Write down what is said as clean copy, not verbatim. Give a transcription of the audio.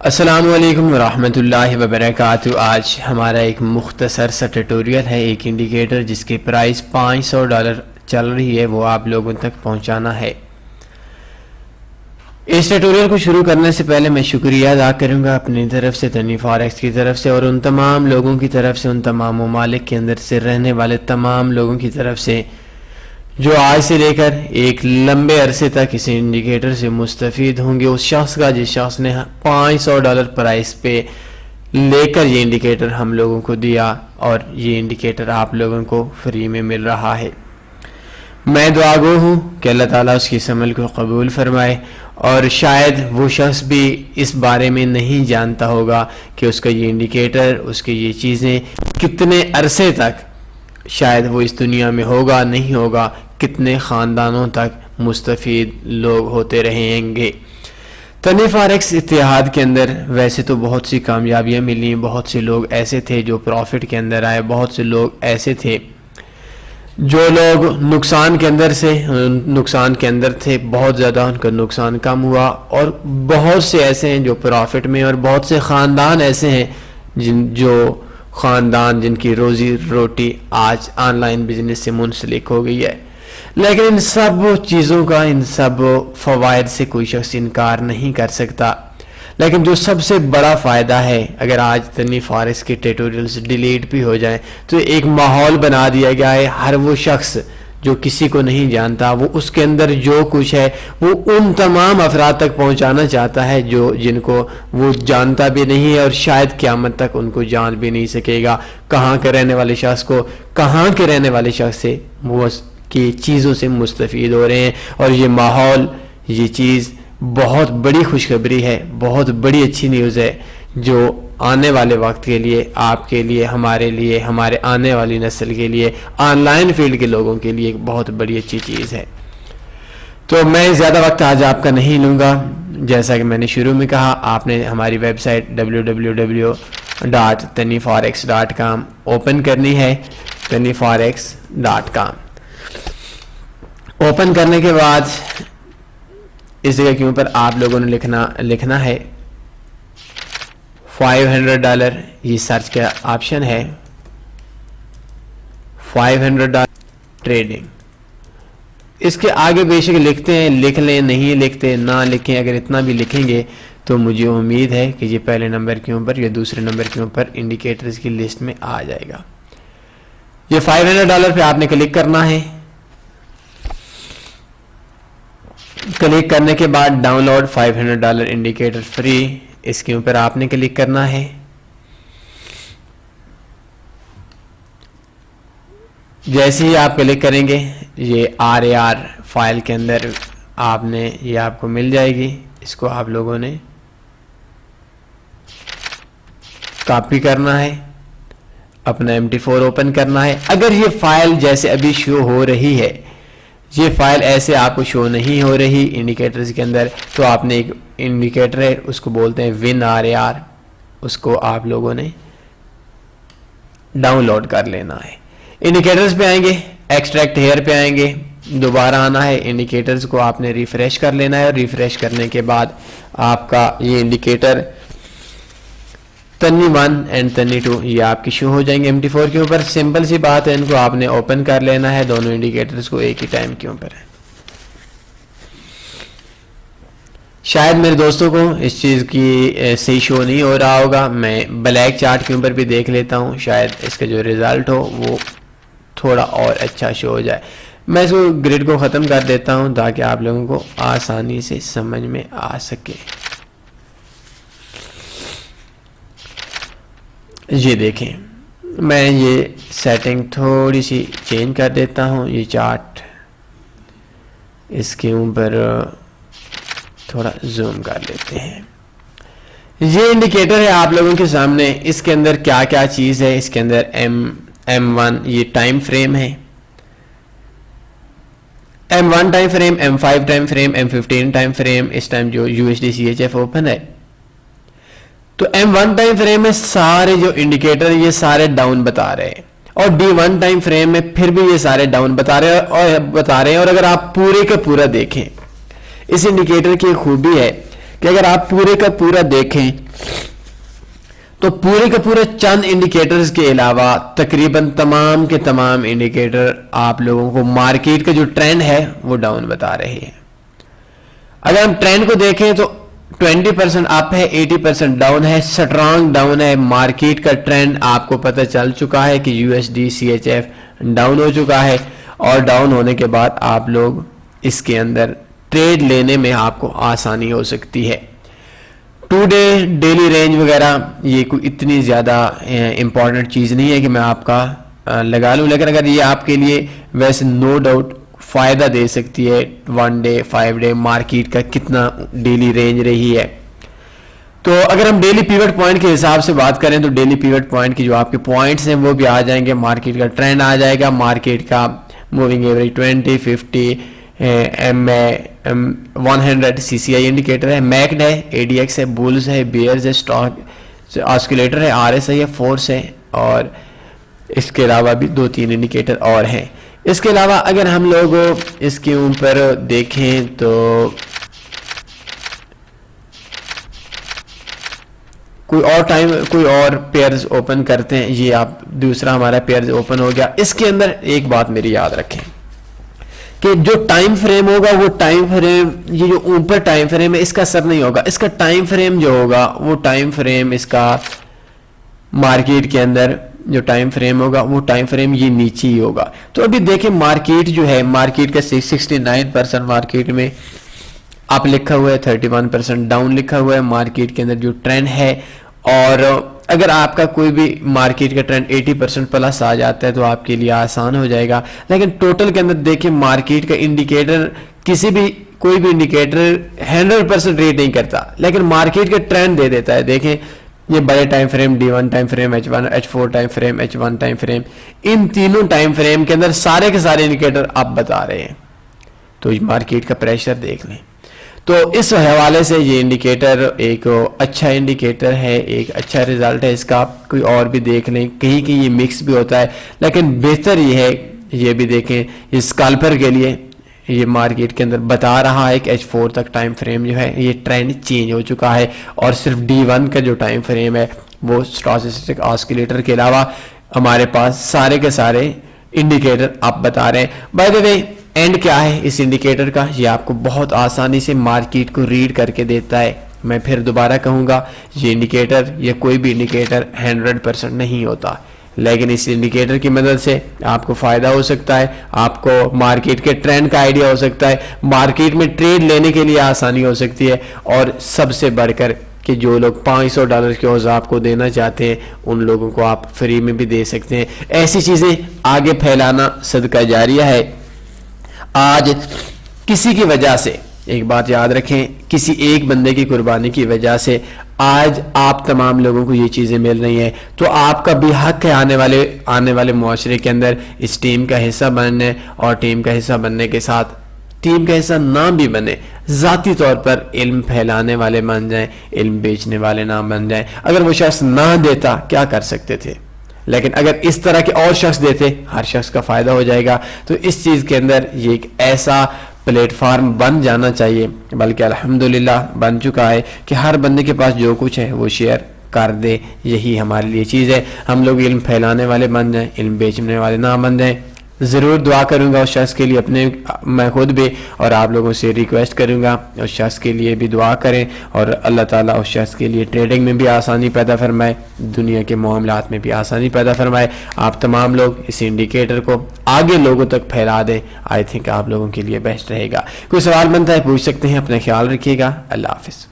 السلام علیکم ورحمۃ اللہ وبرکاتہ۔ آج ہمارا ایک مختصر سا ٹیٹوریل ہے، ایک انڈیکیٹر جس کی پرائس $500 چل رہی ہے، وہ آپ لوگوں تک پہنچانا ہے۔ اس ٹیٹوریل کو شروع کرنے سے پہلے میں شکریہ ادا کروں گا اپنی طرف سے، تنی فاریکس کی طرف سے، اور ان تمام لوگوں کی طرف سے، ان تمام ممالک کے اندر سے رہنے والے تمام لوگوں کی طرف سے جو آج سے لے کر ایک لمبے عرصے تک اس انڈیکیٹر سے مستفید ہوں گے۔ اس شخص کا جس شخص نے $500 پرائس پہ لے کر یہ انڈیکیٹر ہم لوگوں کو دیا، اور یہ انڈیکیٹر آپ لوگوں کو فری میں مل رہا ہے۔ میں دعا گو ہوں کہ اللہ تعالیٰ اس کی اس عمل کو قبول فرمائے، اور شاید وہ شخص بھی اس بارے میں نہیں جانتا ہوگا کہ اس کا یہ انڈیکیٹر، اس کی یہ چیزیں کتنے عرصے تک شاید وہ اس دنیا میں ہوگا نہیں ہوگا، کتنے خاندانوں تک مستفید لوگ ہوتے رہیں گے۔ تنی فاریکس اتحاد کے اندر ویسے تو بہت سی کامیابیاں ملی، بہت سے لوگ ایسے تھے جو پروفٹ کے اندر آئے، بہت سے لوگ ایسے تھے جو لوگ نقصان کے اندر تھے، بہت زیادہ ان کا نقصان کم ہوا، اور بہت سے ایسے ہیں جو پروفٹ میں، اور بہت سے خاندان ایسے ہیں جن کی روزی روٹی آج آن لائن بزنس سے منسلک ہو گئی ہے۔ لیکن ان سب چیزوں کا، ان سب فوائد سے کوئی شخص انکار نہیں کر سکتا، لیکن جو سب سے بڑا فائدہ ہے، اگر آج تنی فاریکس کے ٹیٹوریلز ڈیلیٹ بھی ہو جائیں تو ایک ماحول بنا دیا گیا ہے، ہر وہ شخص جو کسی کو نہیں جانتا، وہ اس کے اندر جو کچھ ہے وہ ان تمام افراد تک پہنچانا چاہتا ہے جن کو وہ جانتا بھی نہیں ہے، اور شاید قیامت تک ان کو جان بھی نہیں سکے گا۔ کہاں کے رہنے والے شخص سے وہ کی چیزوں سے مستفید ہو رہے ہیں، اور یہ ماحول، یہ چیز بہت بڑی خوشخبری ہے، بہت بڑی اچھی نیوز ہے، جو آنے والے وقت کے لیے، آپ کے لیے، ہمارے لیے، ہمارے آنے والی نسل کے لیے، آن لائن فیلڈ کے لوگوں کے لیے ایک بہت بڑی اچھی چیز ہے۔ تو میں زیادہ وقت آج آپ کا نہیں لوں گا، جیسا کہ میں نے شروع میں کہا، آپ نے ہماری ویب سائٹ www.taniforex.com اوپن کرنی ہے۔ taniforex.com اوپن کرنے کے بعد اس جگہ کے اوپر آپ لوگوں نے لکھنا ہے $500، یہ سرچ کا آپشن ہے، $500 ٹریڈنگ۔ اس کے آگے بے شک لکھتے ہیں، لکھ لیں، نہیں لکھتے نہ لکھیں، اگر اتنا بھی لکھیں گے تو مجھے امید ہے کہ یہ پہلے نمبر کے اوپر یا دوسرے نمبر کے اوپر انڈیکیٹرز کی لسٹ میں آ جائے گا۔ یہ $500 پہ آپ نے کلک کرنا ہے۔ کلک کرنے کے بعد ڈاؤن لوڈ $500 انڈیکیٹر فری، اس کے اوپر آپ نے کلک کرنا ہے۔ جیسے ہی آپ کلک کریں گے، یہ RAR فائل کے اندر یہ آپ کو مل جائے گی۔ اس کو آپ لوگوں نے کاپی کرنا ہے، اپنا MT4 اوپن کرنا ہے۔ اگر یہ فائل جیسے ابھی شو ہو رہی ہے، یہ فائل ایسے آپ کو شو نہیں ہو رہی انڈیکیٹرز کے اندر، تو آپ نے ایک انڈیکیٹر ہے، اس کو بولتے ہیں WinRAR، اس کو آپ لوگوں نے ڈاؤن لوڈ کر لینا ہے۔ انڈیکیٹرز پہ آئیں گے، ایکسٹریکٹ ہیئر پہ آئیں گے، دوبارہ آنا ہے، انڈیکیٹرز کو آپ نے ریفریش کر لینا ہے، اور ریفریش کرنے کے بعد آپ کا یہ انڈیکیٹر تنی 1 اینڈ تنی 2 یہ آپ کی شو ہو جائیں گے MT4 کے اوپر۔ سمپل سی بات ہے، ان کو آپ نے اوپن کر لینا ہے، دونوں انڈیکیٹرز کو ایک ہی ٹائم کے اوپر ہے۔ شاید میرے دوستوں کو اس چیز کی صحیح شو نہیں ہو رہا ہوگا، میں بلیک چارٹ کے اوپر بھی دیکھ لیتا ہوں، شاید اس کا جو ریزلٹ ہو وہ تھوڑا اور اچھا شو ہو جائے۔ میں اس کو گریڈ کو ختم کر دیتا ہوں تاکہ آپ لوگوں کو آسانی سے سمجھ میں آ سکے۔ یہ دیکھیں، میں یہ سیٹنگ تھوڑی سی چینج کر دیتا ہوں، یہ چارٹ اس کے اوپر تھوڑا زوم کر لیتے ہیں۔ یہ انڈیکیٹر ہے آپ لوگوں کے سامنے، اس کے اندر کیا کیا چیز ہے۔ اس کے اندر M1 یہ ٹائم فریم ہے، M1 time frame, M5 time frame, M15 time frame, اس ٹائم جو USD CHF اوپن ہے۔ تو M1 ٹائم فریم میں سارے جو انڈیکیٹر یہ سارے ڈاؤن بتا رہے ہیں، اور D1 ٹائم فریم میں پھر بھی یہ سارے ڈاؤن بتا رہے ہیں۔ اور اگر آپ پورے کا پورا دیکھیں، اس انڈیکیٹر کی خوبی ہے کہ اگر آپ پورے کا پورا دیکھیں تو پورے کا پورا چند انڈیکیٹرز کے علاوہ تقریباً تمام کے تمام انڈیکیٹر آپ لوگوں کو مارکیٹ کا جو ٹرینڈ ہے وہ ڈاؤن بتا رہے ہیں. اگر ہم ٹرینڈ کو دیکھیں تو 20% اپ ہے, 80% ڈاؤن ہے, سٹرانگ ڈاؤن ہے. مارکیٹ کا ٹرینڈ آپ کو پتہ چل چکا ہے کہ U S D C H F down ہو چکا ہے, اور ڈاؤن ہونے کے بعد آپ لوگ اس کے اندر ٹریڈ لینے میں آپ کو آسانی ہو سکتی ہے. 2 ڈے ڈیلی رینج وغیرہ یہ کوئی اتنی زیادہ امپورٹنٹ چیز نہیں ہے کہ میں آپ کا لگا لوں, لیکن اگر یہ آپ کے لیے ویسے نو ڈاؤٹ فائدہ دے سکتی ہے 1 ڈے 5 ڈے مارکیٹ کا کتنا ڈیلی رینج رہی ہے. تو اگر ہم ڈیلی پیوٹ پوائنٹ کے حساب سے بات کریں تو ڈیلی پیوٹ پوائنٹ کی جو آپ کے پوائنٹس ہیں وہ بھی آ جائیں گے, مارکیٹ کا ٹرینڈ آ جائے گا, مارکیٹ کا موونگ ایوریج 20 50 ایم 100 سی سی آئی انڈیکیٹر ہے, میکڈ ہے, اے ڈی ایکس ہے, بولز ہے, بیئرز ہے, اسٹاک آسکولیٹر ہے, آر ایس آئی ہے, فورس ہے, اور اس کے علاوہ بھی 2-3 انڈیکیٹر اور ہیں. اس کے علاوہ اگر ہم لوگ اس کے اوپر دیکھیں تو کوئی اور پیئرز اوپن کرتے ہیں. یہ آپ دوسرا ہمارا پیئرز اوپن ہو گیا. اس کے اندر ایک بات میری یاد رکھیں کہ جو ٹائم فریم ہوگا وہ ٹائم فریم, یہ جو اوپر ٹائم فریم ہے اس کا اثر نہیں ہوگا. اس کا ٹائم فریم جو ہوگا وہ ٹائم فریم اس کا مارکیٹ کے اندر جو ٹائم فریم ہوگا وہ ٹائم فریم یہ نیچے ہی ہوگا. تو ابھی دیکھیں مارکیٹ جو ہے, مارکیٹ کا 69% مارکیٹ میں اپ لکھا ہوا ہے, 31% ڈاؤن لکھا ہوا ہے مارکیٹ کے اندر جو ٹرینڈ ہے. اور اگر آپ کا کوئی بھی مارکیٹ کا ٹرینڈ 80% پلس آ جاتا ہے تو آپ کے لیے آسان ہو جائے گا. لیکن ٹوٹل کے اندر دیکھیں مارکیٹ کا انڈیکیٹر کوئی بھی انڈیکیٹر 100% ریٹ نہیں کرتا, لیکن مارکیٹ کا ٹرینڈ دے دیتا ہے. دیکھیں یہ بڑے time frame D1 time frame, H1 H4 time frame, H1 time frame, ان تینوں ٹائم فریم کے اندر سارے کے سارے انڈیکیٹر آپ بتا رہے ہیں. تو مارکیٹ کا پریشر دیکھ لیں. تو اس حوالے سے یہ انڈیکیٹر ایک اچھا انڈیکیٹر ہے, ایک اچھا رزلٹ ہے اس کا. کوئی اور بھی دیکھ لیں, کہیں کہ یہ مکس بھی ہوتا ہے, لیکن بہتر یہ ہے یہ بھی دیکھیں. یہ اسکالپر کے لیے یہ مارکیٹ کے اندر بتا رہا ہے کہ H4 تک ٹائم فریم جو ہے یہ ٹرینڈ چینج ہو چکا ہے, اور صرف D1 کا جو ٹائم فریم ہے وہ اسٹوچسٹک آسکولیٹر کے علاوہ ہمارے پاس سارے کے سارے انڈیکیٹر آپ بتا رہے ہیں. بائی دی وے اینڈ کیا ہے اس انڈیکیٹر کا, یہ آپ کو بہت آسانی سے مارکیٹ کو ریڈ کر کے دیتا ہے. میں پھر دوبارہ کہوں گا یہ انڈیکیٹر یا کوئی بھی انڈیکیٹر 100% نہیں ہوتا, لیکن اس انڈیکیٹر کی مدد سے آپ کو فائدہ ہو سکتا ہے, آپ کو مارکیٹ کے ٹرینڈ کا آئیڈیا ہو سکتا ہے, مارکیٹ میں ٹریڈ لینے کے لیے آسانی ہو سکتی ہے, اور سب سے بڑھ کر کہ جو لوگ $500 کے عوض آپ کو دینا چاہتے ہیں ان لوگوں کو آپ فری میں بھی دے سکتے ہیں. ایسی چیزیں آگے پھیلانا صدقہ جاریہ ہے. آج کسی کی وجہ سے, ایک بات یاد رکھیں, کسی ایک بندے کی قربانی کی وجہ سے آج آپ تمام لوگوں کو یہ چیزیں مل رہی ہیں. تو آپ کا بھی حق ہے آنے والے معاشرے کے اندر اس ٹیم کا حصہ بننے, اور ٹیم کا حصہ بننے کے ساتھ ٹیم کا حصہ نہ بھی بنے, ذاتی طور پر علم پھیلانے والے بن جائیں, علم بیچنے والے نہ بن جائیں. اگر وہ شخص نہ دیتا کیا کر سکتے تھے, لیکن اگر اس طرح کے اور شخص دیتے ہر شخص کا فائدہ ہو جائے گا. تو اس چیز کے اندر یہ ایک ایسا پلیٹ فارم بن جانا چاہیے, بلکہ الحمدللہ بن چکا ہے کہ ہر بندے کے پاس جو کچھ ہے وہ شیئر کر دے. یہی ہمارے لیے چیز ہے. ہم لوگ علم پھیلانے والے بن جائیں, علم بیچنے والے نہ بن جائیں. ضرور دعا کروں گا اس شخص کے لیے, میں خود بھی, اور آپ لوگوں سے ریکویسٹ کروں گا اس شخص کے لیے بھی دعا کریں, اور اللہ تعالیٰ اس شخص کے لیے ٹریڈنگ میں بھی آسانی پیدا فرمائے, دنیا کے معاملات میں بھی آسانی پیدا فرمائے. آپ تمام لوگ اس انڈیکیٹر کو آگے لوگوں تک پھیلا دیں. آئی تھنک آپ لوگوں کے لیے بیسٹ رہے گا. کوئی سوال بنتا ہے پوچھ سکتے ہیں. اپنا خیال رکھیے گا. اللہ حافظ.